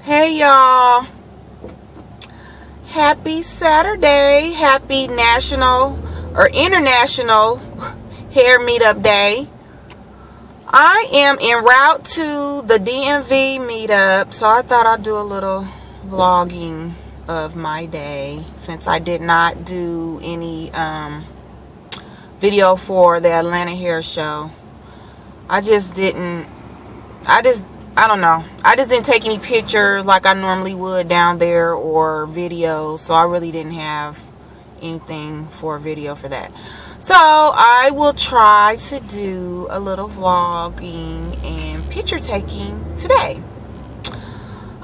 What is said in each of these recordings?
Hey y'all, happy Saturday, happy national or international hair meetup day. I am en route to the DMV meetup, so I thought I'd do a little vlogging of my day since I did not do any video for the Atlanta hair show. I don't know. I just didn't take any pictures like I normally would down there or videos. So I really didn't have anything for a video for that. So I will try to do a little vlogging and picture taking today.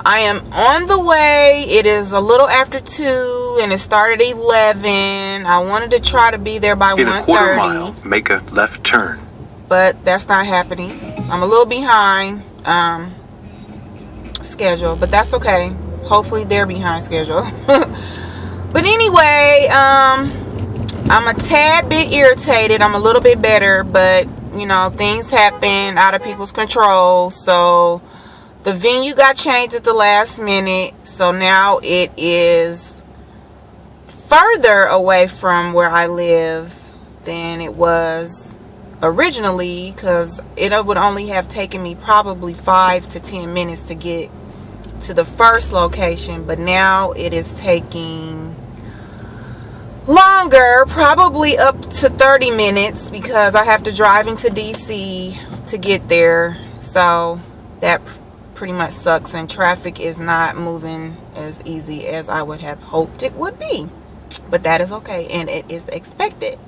I am on the way. It is a little after 2 and it started at 11. I wanted to try to be there by 1:30. In a quarter mile, make a left turn. But that's not happening. I'm a little behind schedule, but that's okay. Hopefully they're behind schedule. But anyway, I'm a tad bit irritated. I'm a little bit better, but you know, things happen out of people's control. So the venue got changed at the last minute, so now it is further away from where I live than it was originally, because it would only have taken me probably 5 to 10 minutes to get to the first location, but now it is taking longer, probably up to 30 minutes, because I have to drive into DC to get there. So that pretty much sucks, and traffic is not moving as easy as I would have hoped it would be, but that is okay and it is expected.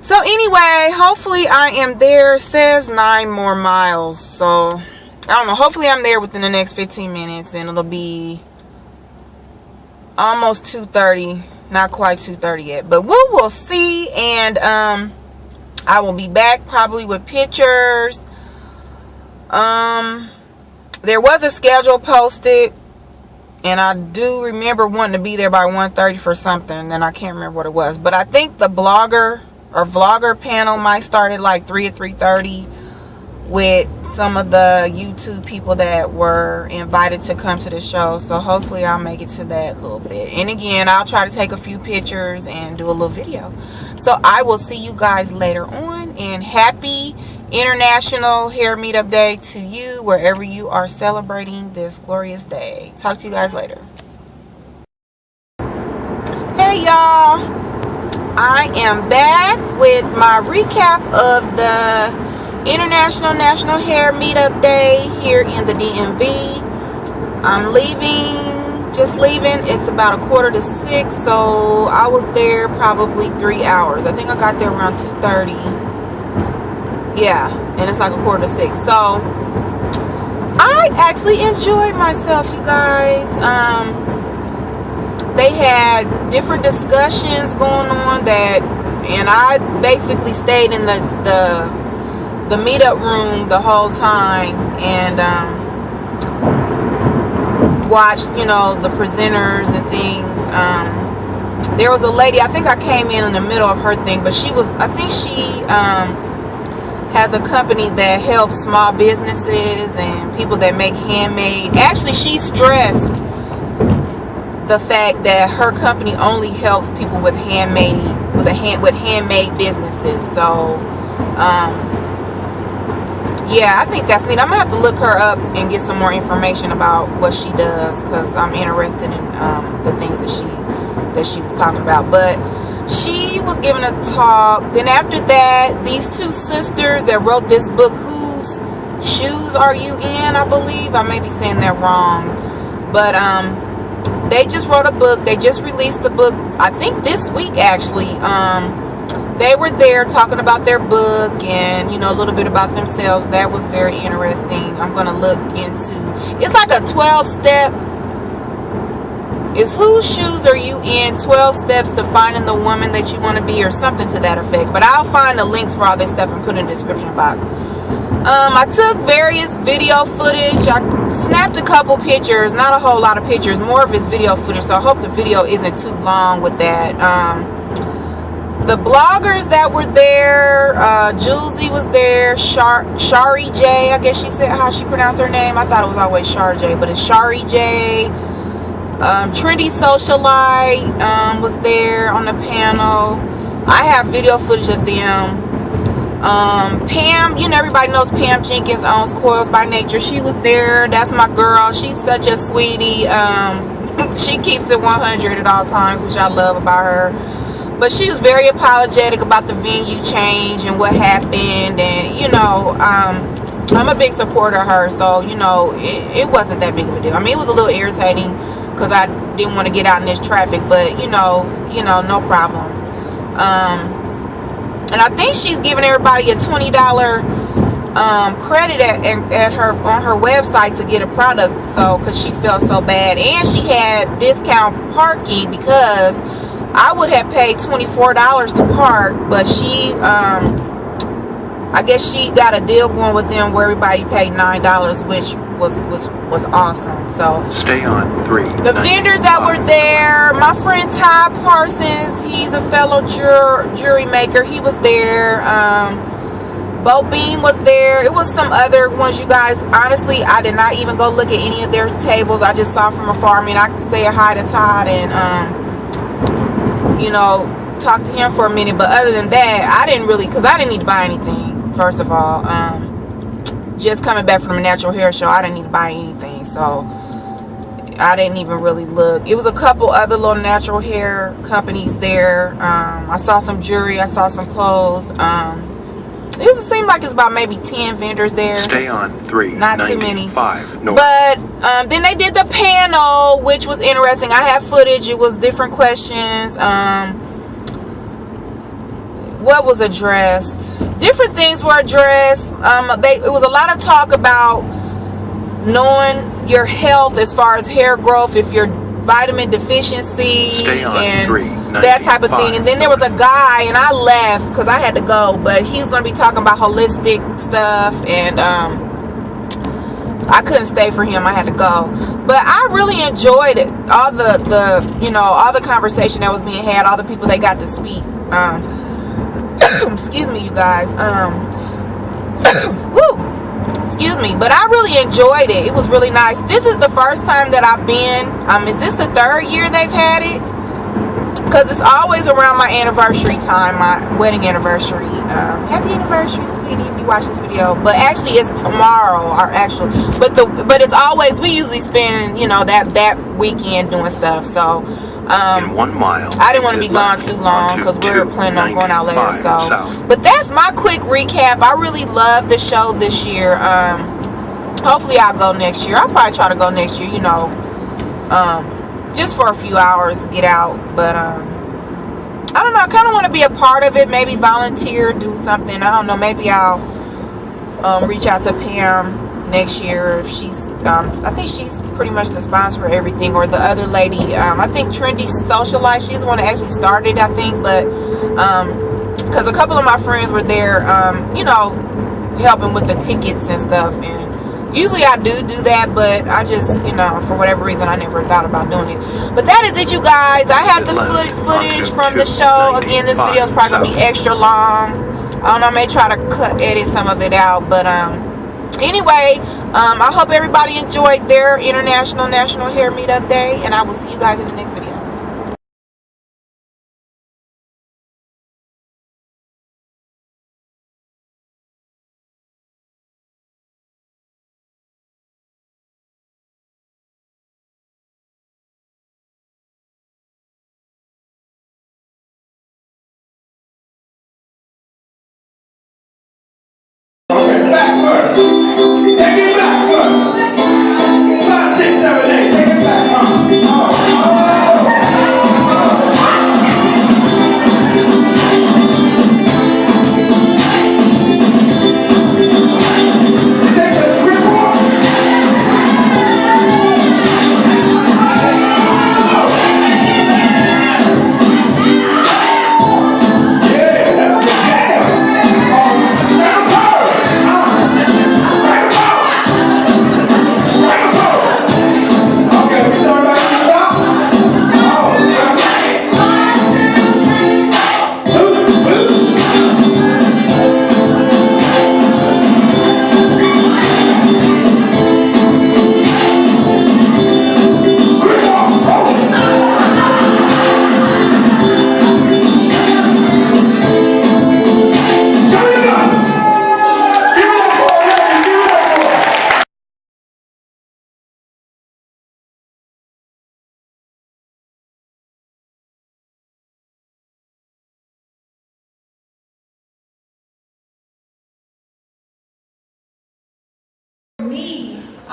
So anyway, hopefully I am there. It says 9 more miles. So I don't know. Hopefully I'm there within the next 15 minutes and it'll be almost 2:30. Not quite 2:30 yet. But we will see. And I will be back probably with pictures. There was a schedule posted. And I do remember wanting to be there by 1:30 for something. And I can't remember what it was. But I think the vlogger panel might start at like 3 or 3:30 with some of the YouTube people that were invited to come to the show. So hopefully I'll make it to that little bit. And again, I'll try to take a few pictures and do a little video. So I will see you guys later on. And happy International Hair Meetup Day to you, wherever you are celebrating this glorious day. Talk to you guys later. Hey y'all, I am back with my recap of the International National Hair Meetup Day here in the DMV. I'm just leaving. It's about 5:45, so I was there probably 3 hours. I think I got there around 2:30. Yeah, and it's like 5:45. So I actually enjoyed myself, you guys. They had different discussions going on and I basically stayed in the meetup room the whole time and watched, you know, the presenters and things. There was a lady, I think I came in the middle of her thing, but I think she has a company that helps small businesses and people that make handmade. Actually, she stressed the fact that her company only helps people with handmade businesses. So yeah, I think that's neat. I'm gonna have to look her up and get some more information about what she does, because I'm interested in the things that she was talking about. But she was giving a talk. Then after that, these two sisters that wrote this book, Whose Shoes Are You In? I believe I may be saying that wrong, but they just wrote a book. They just released the book, I think this week actually. They were there talking about their book and, you know, a little bit about themselves. That was very interesting. I'm going to look into, it's like a 12-step. It's Whose Shoes Are You In? 12 Steps to Finding the Woman That You Want to Be, or something to that effect. But I'll find the links for all this stuff and put it in the description box. I took various video footage. I snapped a couple pictures, not a whole lot of pictures, more of his video footage, so I hope the video isn't too long with that. the bloggers that were there, Julesy was there, Shari J, I guess she said how she pronounced her name. I thought it was always Shar J, but it's Shari J. Trendy Socialite was there on the panel. I have video footage of them. Pam, you know, everybody knows Pam Jenkins owns Coils by Nature. She was there. That's my girl. She's such a sweetie. She keeps it 100 at all times, which I love about her. But she was very apologetic about the venue change and what happened. And, you know, I'm a big supporter of her. So, you know, it wasn't that big of a deal. I mean, it was a little irritating because I didn't want to get out in this traffic. But, you know, no problem. And I think she's giving everybody a $20 credit at her on her website to get a product, so because she felt so bad. And she had discount parking because I would have paid $24 to park, but she I guess she got a deal going with them where everybody paid $9, which was awesome. So stay on 3. The vendors that were there, my friend Ty Parsons, he's a fellow jury maker. He was there. Bo Beam was there. It was some other ones, you guys. Honestly, I did not even go look at any of their tables. I just saw from afar. I mean, I could say a hi to Todd and you know, talk to him for a minute. But other than that, I didn't really, because I didn't need to buy anything. First of all, just coming back from a natural hair show, I didn't need to buy anything, so I didn't even really look. It was a couple other little natural hair companies there. I saw some jewelry, I saw some clothes. It seemed like it's about maybe 10 vendors there. Stay on 3. Not too many. North. But then they did the panel, which was interesting. I have footage. It was different questions. What was addressed? Different things were addressed. It was a lot of talk about knowing your health as far as hair growth, if you're vitamin deficiency and that type of thing. And then there was a guy, and I left because I had to go, but he was going to be talking about holistic stuff, and I couldn't stay for him. I had to go. But I really enjoyed it. All the you know, all the conversation that was being had, all the people they got to speak. Excuse me, you guys. Woo! Excuse me, but I really enjoyed it. It was really nice. This is the first time that I've been. Is this the 3rd year they've had it? Because it's always around my anniversary time, my wedding anniversary. Happy anniversary, sweetie, if you watch this video. But actually, it's tomorrow, or actually, but it's always, we usually spend, you know, that weekend doing stuff. So in 1 mile, I didn't want to be gone too long because we were planning on going out later. So, but that's my quick recap. I really loved the show this year. Hopefully I'll go next year. I'll probably try to go next year, you know, just for a few hours to get out. But I don't know, I kind of want to be a part of it, maybe volunteer, do something. I don't know, maybe I'll reach out to Pam next year if she's I think she's pretty much the sponsor for everything, or the other lady, I think Trendy Socialite, she's the one that actually started, I think. But because a couple of my friends were there, you know, helping with the tickets and stuff, and usually I do that, but I just, you know, for whatever reason, I never thought about doing it. But that is it, you guys. I have the footage from the show. Again, this video is probably gonna be extra long. I don't know, I may try to edit some of it out, but anyway, I hope everybody enjoyed their International National Hair Meetup Day, and I will see you guys in the next video.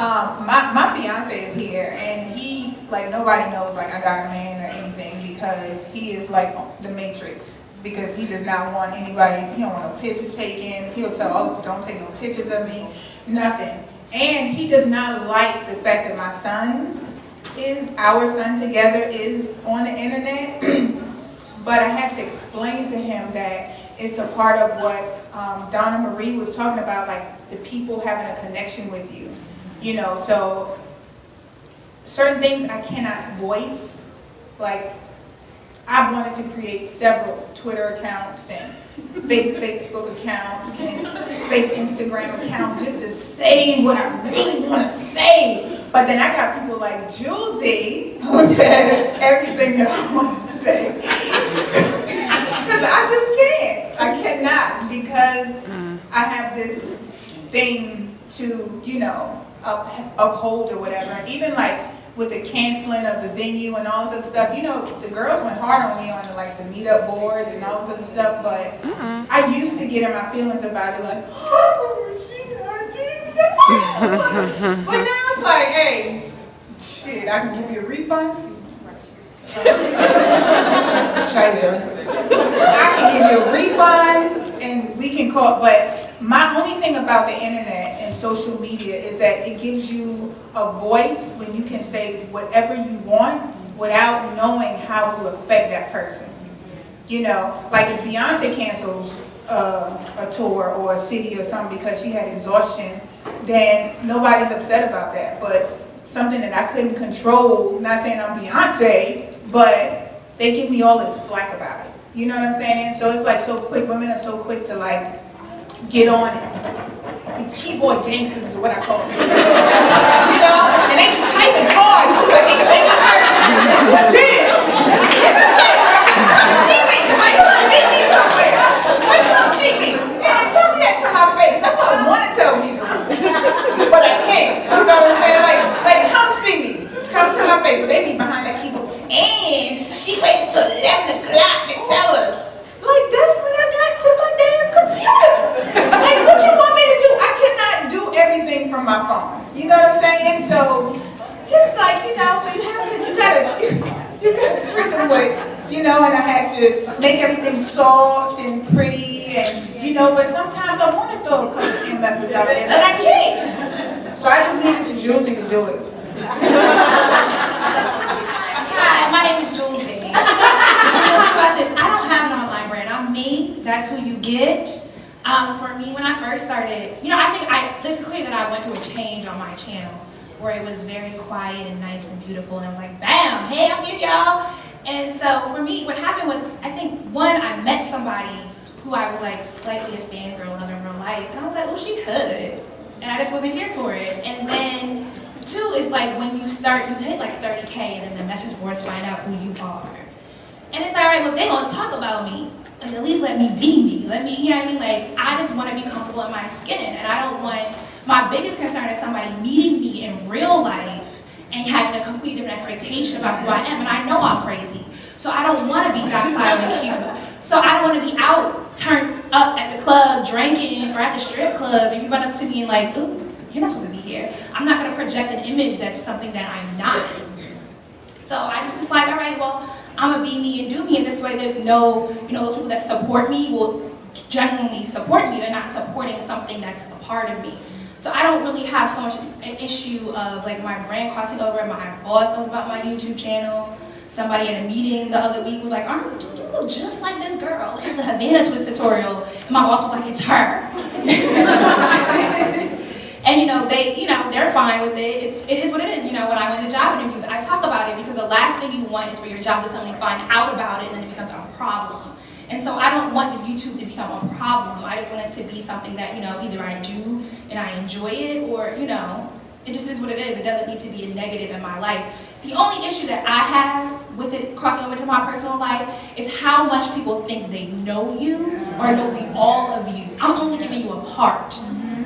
My fiance is here, and he, like, nobody knows, like, I got a man or anything, because he is like the Matrix. Because he does not want anybody, he don't want no pictures taken. He'll tell all of them, don't take no pictures of me, nothing. And he does not like the fact that my son our son together is on the internet. But I had to explain to him that it's a part of what Donna Maria was talking about, like the people having a connection with you. You know, so certain things I cannot voice. Like, I wanted to create several Twitter accounts and fake Facebook accounts and fake Instagram accounts just to say what I really want to say. But then I got people like Julesy who says everything that I want to say. Because I just can't. I cannot, because I have this thing to, you know, uphold or whatever. And even like with the canceling of the venue and all this other stuff, you know, the girls went hard on me on like the meetup boards and all this other stuff, but I used to get in my feelings about it, like, oh, she's not doing that. But now it's like, hey, shit, I can give you a refund. I can give you a refund and we can call, but my only thing about the internet and social media is that it gives you a voice when you can say whatever you want without knowing how it will affect that person. You know, like if Beyonce cancels a tour or a city or something because she had exhaustion, then nobody's upset about that. But something that I couldn't control, not saying I'm Beyonce, but they give me all this flack about it. You know what I'm saying? So it's like so quick, women are so quick to like get on it. The keyboard gangsters is what I call them. You know? And they can type it hard too, like they fingers hurt. Yeah! Come see me! Like, meet me somewhere! Like, come see me! And tell me that to my face. That's what I want to tell people. But I can't. You know what I'm saying? Like, come see me. Come to my face. But they be behind that keyboard. And she waited till 11 o'clock to tell us. Like, that's when I got to my damn computer. Like, what you want me to do? I cannot do everything from my phone. You know what I'm saying? So, just like, you know, so you gotta treat them with, you know, and I had to make everything soft and pretty and, you know, but sometimes I want to throw a couple of methods out there, but I can't. So I just leave it to Julesy to do it. Hi, my name is Julesy. Let's talk about this. I don't have an online brand. I'm me. That's who you get. For me, when I first started, you know, I think it's clear that I went through a change on my channel where it was very quiet and nice and beautiful, and I was like, bam, hey, I'm here, y'all. And so for me, what happened was, I think, one, I met somebody who I was like slightly a fangirl of in real life, and I was like, oh, she could, and I just wasn't here for it. And then two is like when you hit like 30K, and then the message boards find out who you are. And it's like, all right, well, if they're gonna talk about me, like, at least let me be me. Let me, you know what I mean? Like, I just want to be comfortable in my skin, and I don't want, my biggest concern is somebody meeting me in real life and having a complete different expectation about who I am, and I know I'm crazy. So I don't want to be docile and cute. So I don't want to be out, turned up at the club, drinking, or at the strip club, and you run up to me and like, ooh, you're not supposed to be here. I'm not going to project an image that's something that I'm not. So I was just like, all right, well, I'm going to be me and do me, and this way there's no, you know, those people that support me will genuinely support me. They're not supporting something that's a part of me. So I don't really have so much an issue of like my brand crossing over. My boss knows about my YouTube channel. Somebody at a meeting the other week was like, aren't you look just like this girl? It's a Havana twist tutorial. And my boss was like, it's her. And they're fine with it. It is what it is. You know, when I went to job interviews, I talk about it because the last thing you want is for your job to suddenly find out about it and then it becomes a problem. And so I don't want the YouTube to become a problem. I just want it to be something that, you know, either I do and I enjoy it, or, you know, it just is what it is. It doesn't need to be a negative in my life. The only issue that I have with it crossing over to my personal life is how much people think they know you or know the all of you. I'm only giving you a part.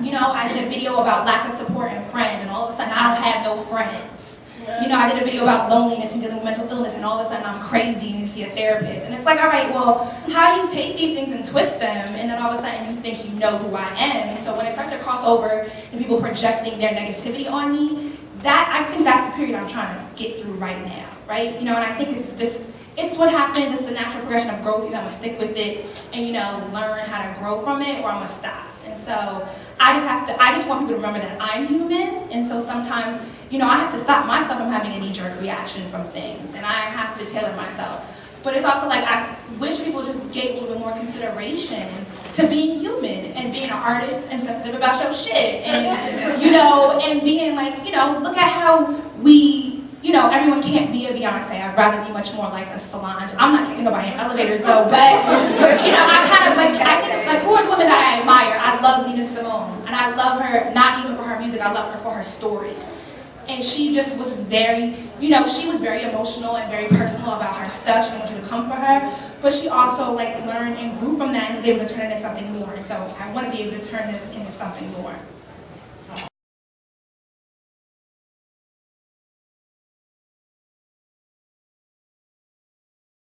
You know, I did a video about lack of support and friends, and all of a sudden I don't have no friends. You know, I did a video about loneliness and dealing with mental illness, and all of a sudden I'm crazy and you see a therapist. And it's like, all right, well, how do you take these things and twist them, and then all of a sudden you think you know who I am? And so when it starts to cross over and people projecting their negativity on me, I think that's the period I'm trying to get through right now, right? You know, and I think it's what happens. It's the natural progression of growth. Either I'm gonna stick with it and, you know, learn how to grow from it, or I'm gonna stop. And so I just want people to remember that I'm human. And so sometimes, you know, I have to stop myself from having a knee-jerk reaction from things, and I have to tailor myself. But it's also like, I wish people just gave a little bit more consideration to being human and being an artist and sensitive about your shit. And, you know, and being like, you know, look at how we, you know, everyone can't be a Beyonce. I'd rather be much more like a Solange. I'm not kicking nobody in elevators though, but, you know, I kind of like, I think, like, who are the women that I admire? I love Nina Simone, and I love her, not even for her music, I love her for her story. And she just was very, you know, she was very emotional and very personal about her stuff. She didn't want you to come for her. But she also, like, learned and grew from that and was able to turn it into something more. And so I want to be able to turn this into something more.